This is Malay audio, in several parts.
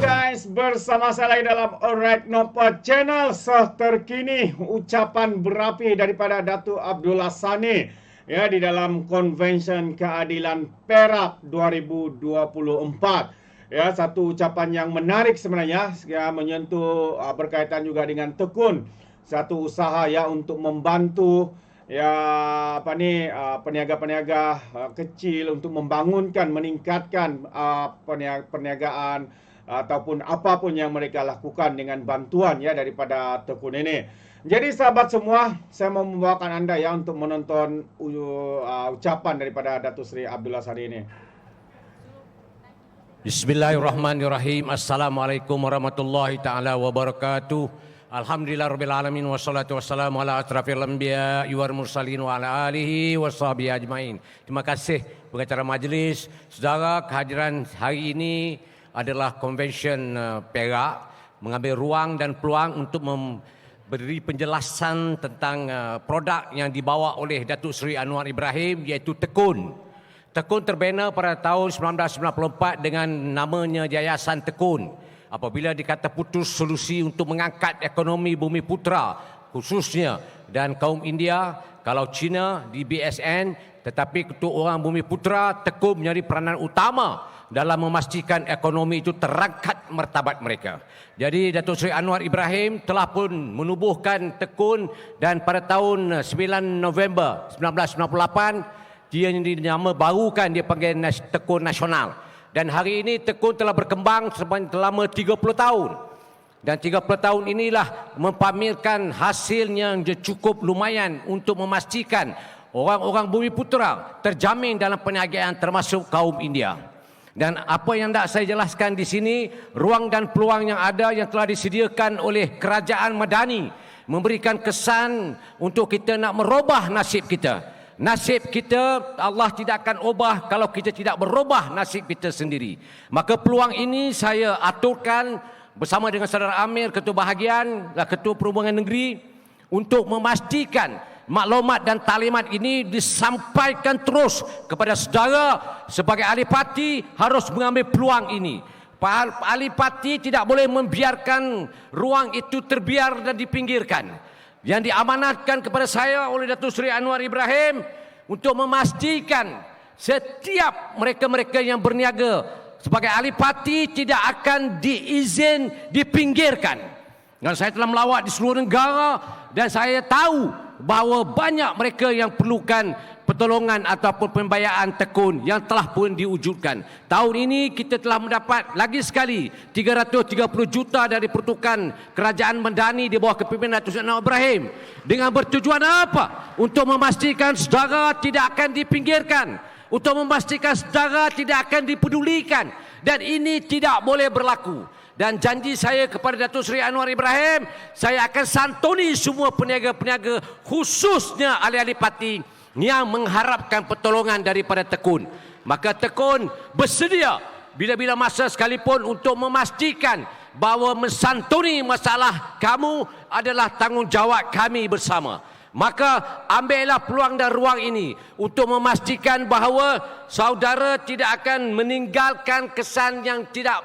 guys, bersama saya lagi dalam Alright Nopa Channel. Terkini ucapan berapi daripada Datuk Abdullah Sani ya di dalam Konvensyen Keadilan Perak 2024. Ya, satu ucapan yang menarik sebenarnya ya, menyentuh berkaitan juga dengan tekun satu usaha ya untuk membantu ya peniaga-peniaga kecil untuk membangunkan, meningkatkan perniagaan ataupun apapun yang mereka lakukan dengan bantuan ya daripada tekun ini. Jadi sahabat semua, saya mau membawakan anda ya untuk menonton ucapan daripada Datuk Seri Abdullah Sani ini. Bismillahirrahmanirrahim. Assalamualaikum warahmatullahi taala wabarakatuh. Alhamdulillahirabbil alamin wassalatu wassalamu ala asrafil anbiya wal mursalin wa ala alihi washabihi ajmain. Terima kasih pengacara majlis. Saudara, kehadiran hari ini adalah Konvensyen Perak mengambil ruang dan peluang untuk memberi penjelasan tentang produk yang dibawa oleh Datuk Seri Anwar Ibrahim, iaitu Tekun. Tekun terbina pada tahun 1994 dengan namanya Yayasan Tekun. Apabila dikata putus solusi untuk mengangkat ekonomi Bumi Putra khususnya dan kaum India, kalau China di BSN, tetapi untuk orang Bumi Putra, Tekun menjadi peranan utama dalam memastikan ekonomi itu terangkat martabat mereka. Jadi Datuk Seri Anwar Ibrahim telah pun menubuhkan Tekun, dan pada tahun 9 November 1998 dia dinama barukan, dia panggil Tekun Nasional. Dan hari ini Tekun telah berkembang selama 30 tahun. Dan 30 tahun inilah mempamerkan hasilnya yang cukup lumayan untuk memastikan orang-orang Bumi Putra terjamin dalam perniagaan termasuk kaum India. Dan apa yang nak saya jelaskan di sini, ruang dan peluang yang ada yang telah disediakan oleh Kerajaan Madani memberikan kesan untuk kita nak merubah nasib kita. Nasib kita Allah tidak akan ubah kalau kita tidak berubah nasib kita sendiri. Maka peluang ini saya aturkan bersama dengan saudara Amir, Ketua Bahagian, Ketua Perhubungan Negeri, untuk memastikan maklumat dan talimat ini disampaikan terus kepada saudara. Sebagai ahli parti harus mengambil peluang ini. Ahli parti tidak boleh membiarkan ruang itu terbiar dan dipinggirkan. Yang diamanatkan kepada saya oleh Datuk Seri Anwar Ibrahim untuk memastikan setiap mereka-mereka yang berniaga sebagai ahli parti tidak akan diizin dipinggirkan. Dan saya telah melawat di seluruh negara dan saya tahu bahawa banyak mereka yang perlukan pertolongan ataupun pembiayaan Tekun yang telah pun diwujudkan. Tahun ini kita telah mendapat lagi sekali 330 juta dari pertukan Kerajaan Madani di bawah kepimpinan Datuk Seri Anwar Ibrahim. Dengan bertujuan apa? Untuk memastikan saudara tidak akan dipinggirkan, untuk memastikan saudara tidak akan dipedulikan, dan ini tidak boleh berlaku. Dan janji saya kepada Datuk Seri Anwar Ibrahim, saya akan santuni semua peniaga-peniaga khususnya ahli-ahli parti yang mengharapkan pertolongan daripada Tekun. Maka Tekun bersedia bila-bila masa sekalipun untuk memastikan bahawa mensantuni masalah kamu adalah tanggungjawab kami bersama. Maka ambillah peluang dan ruang ini untuk memastikan bahawa saudara tidak akan meninggalkan kesan yang tidak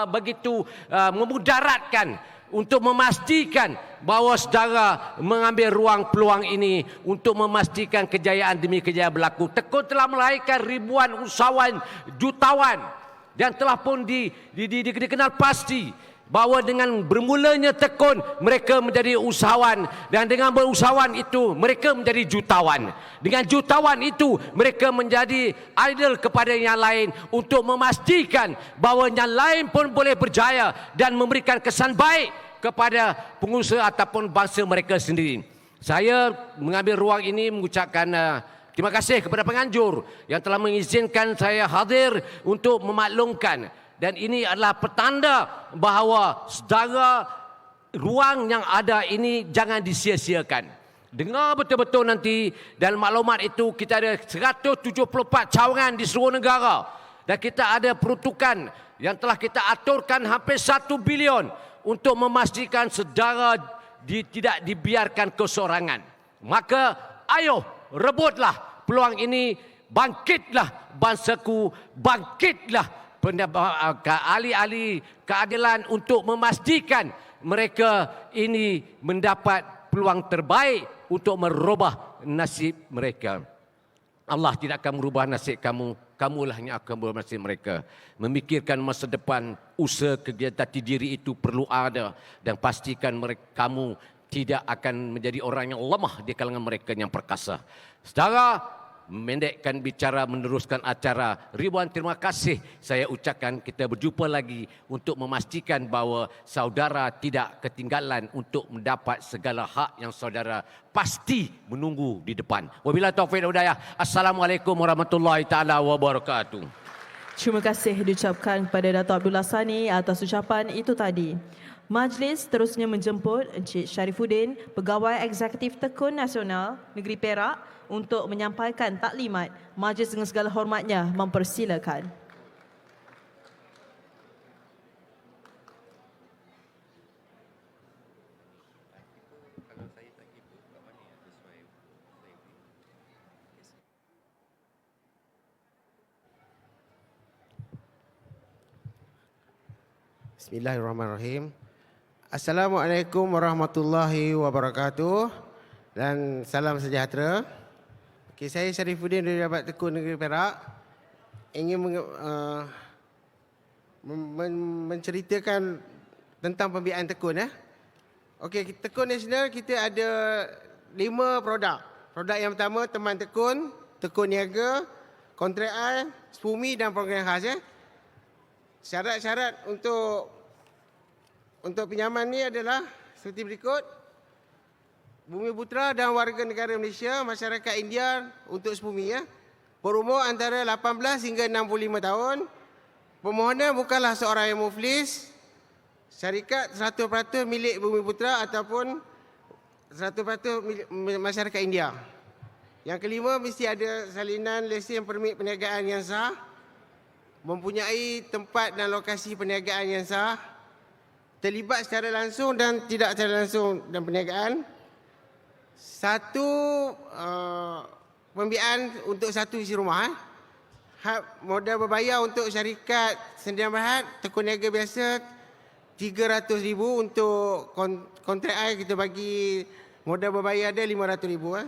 begitu memudaratkan, untuk memastikan bahawa saudara mengambil ruang peluang ini untuk memastikan kejayaan demi kejayaan berlaku. Tekun telah melahirkan ribuan usahawan, jutawan, dan telah pun dikenal pasti bahawa dengan bermulanya Tekun mereka menjadi usahawan, dan dengan berusahawan itu mereka menjadi jutawan. Dengan jutawan itu mereka menjadi idol kepada yang lain untuk memastikan bahawa yang lain pun boleh berjaya dan memberikan kesan baik kepada pengusaha ataupun bangsa mereka sendiri. Saya mengambil ruang ini mengucapkan terima kasih kepada penganjur yang telah mengizinkan saya hadir untuk memaklumkan. Dan ini adalah petanda bahawa saudara, ruang yang ada ini jangan disia-siakan. Dengar betul-betul nanti, dalam maklumat itu kita ada 174 cawangan di seluruh negara. Dan kita ada peruntukan yang telah kita aturkan hampir 1 bilion untuk memastikan saudara tidak dibiarkan kesorangan. Maka ayo rebutlah peluang ini, bangkitlah bangsaku, bangkitlah ahli-ahli keadilan untuk memastikan mereka ini mendapat peluang terbaik untuk merubah nasib mereka. Allah tidak akan merubah nasib kamu, kamulah yang akan merubah nasib mereka. Memikirkan masa depan, usaha kegiatan diri itu perlu ada, dan pastikan kamu tidak akan menjadi orang yang lemah di kalangan mereka yang perkasa. Saudara, memendekkan bicara, meneruskan acara. Ribuan terima kasih saya ucapkan. Kita berjumpa lagi untuk memastikan bahawa saudara tidak ketinggalan untuk mendapat segala hak yang saudara pasti menunggu di depan. Wabillahi taufiq wal hidayah. Assalamualaikum warahmatullahi taala wabarakatuh. Terima kasih diucapkan kepada Dato' Abdullah Sani atas ucapan itu tadi. Majlis terusnya menjemput Encik Sharifuddin, Pegawai Eksekutif Tekun Nasional Negeri Perak, untuk menyampaikan taklimat. Majlis dengan segala hormatnya mempersilakan. Bismillahirrahmanirrahim. Assalamualaikum warahmatullahi wabarakatuh dan salam sejahtera. Okay, saya Sharifuddin dari Jabat Tekun Negeri Perak ingin menceritakan tentang pembiayaan tekun. Okey, Tekun Nasional kita ada 5 produk. Produk yang pertama teman tekun, tekun niaga, kontrak air, SPUMI dan program khas. Syarat-syarat untuk pinjaman ni adalah seperti berikut. Bumiputera dan warga negara Malaysia, masyarakat India untuk SPUMI berumur antara 18 hingga 65 tahun. Pemohonan bukanlah seorang yang muflis. Syarikat 100% milik Bumiputera ataupun 100% milik masyarakat India. Yang kelima, mesti ada salinan lesen permit perniagaan yang sah, mempunyai tempat dan lokasi perniagaan yang sah, terlibat secara langsung dan tidak secara langsung dalam perniagaan. Satu pembiayaan untuk satu isi rumah. Hak modal berbayar untuk syarikat sendirian berhad, tekun niaga biasa RM300,000. Untuk kontrak air kita bagi modal berbayar dia RM500,000.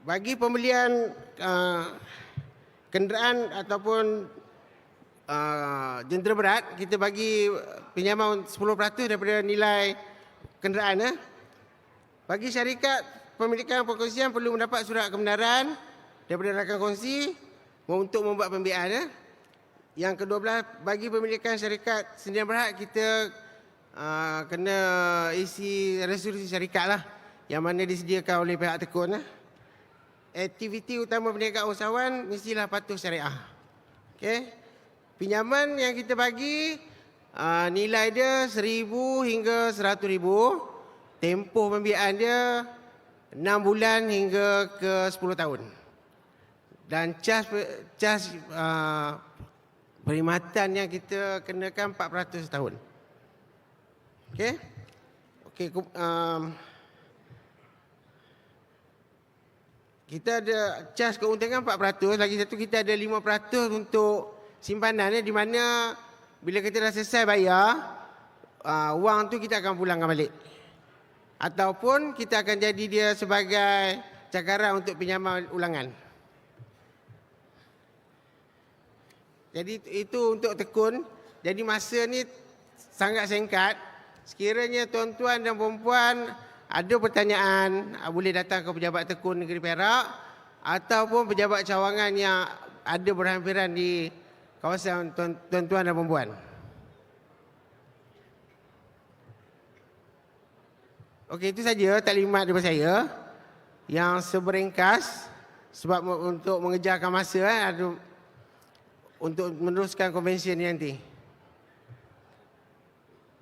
Bagi pembelian kenderaan ataupun jentera berat, kita bagi pinjaman 10% daripada nilai kenderaan. Bagi syarikat pemilikan perkongsian perlu mendapat surat kebenaran daripada rakan kongsi untuk membuat pembiayaan. Yang ke-12, bagi pemilikan syarikat sendirian berhad, kita kena isi resolusi syarikat lah, yang mana disediakan oleh pihak tekun. Aktiviti utama perniagaan usahawan mestilah patuh syariah. Okey. Pinjaman yang kita bagi nilai dia RM1,000 hingga RM100,000. Tempoh pembiayaan dia 6 bulan hingga ke 10 tahun. Dan cas perkhidmatan yang kita kenakan 4% setahun. Okey. Okey, kita ada cas keuntungan 4%, lagi satu kita ada 5% untuk simpanan, di mana bila kita dah selesai bayar, wang tu kita akan pulangkan balik. Ataupun kita akan jadi dia sebagai cakaran untuk pinjaman ulangan. Jadi itu untuk tekun. Jadi masa ni sangat singkat. Sekiranya tuan-tuan dan puan-puan ada pertanyaan, boleh datang ke pejabat tekun negeri Perak ataupun pejabat cawangan yang ada berhampiran di kawasan tuan-tuan dan puan-puan. Okey, itu saja taklimat daripada saya yang seberingkas, sebab untuk mengejarkan masa untuk meneruskan konvensi ini nanti.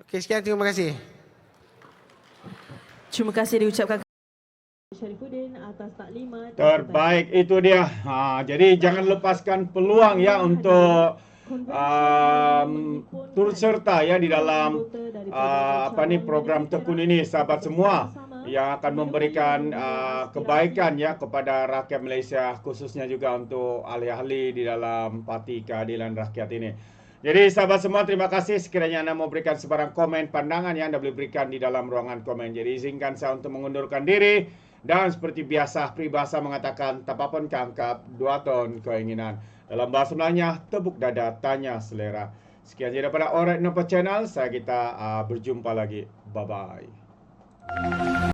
Okey, sekian, terima kasih. Terima kasih diucapkan Sharifuddin atas taklimat. Terbaik, itu dia. Jadi jangan lepaskan peluang ya untuk turut serta ya di dalam program tekun ini, sahabat semua. yang akan memberikan kebaikan ya kepada rakyat Malaysia, khususnya juga untuk ahli-ahli di dalam Parti Keadilan Rakyat ini. Jadi sahabat semua, terima kasih. Sekiranya anda mau berikan sebarang komen, pandangan yang anda boleh berikan di dalam ruangan komen. Jadi izinkan saya untuk mengundurkan diri. Dan seperti biasa, peribahasa mengatakan, tapapun kangkap, 2 ton keinginan. Dalam bahasa Melayunya, tepuk dada, tanya selera. Sekian saja daripada Alright Nampak Channel. Kita berjumpa lagi. Bye-bye.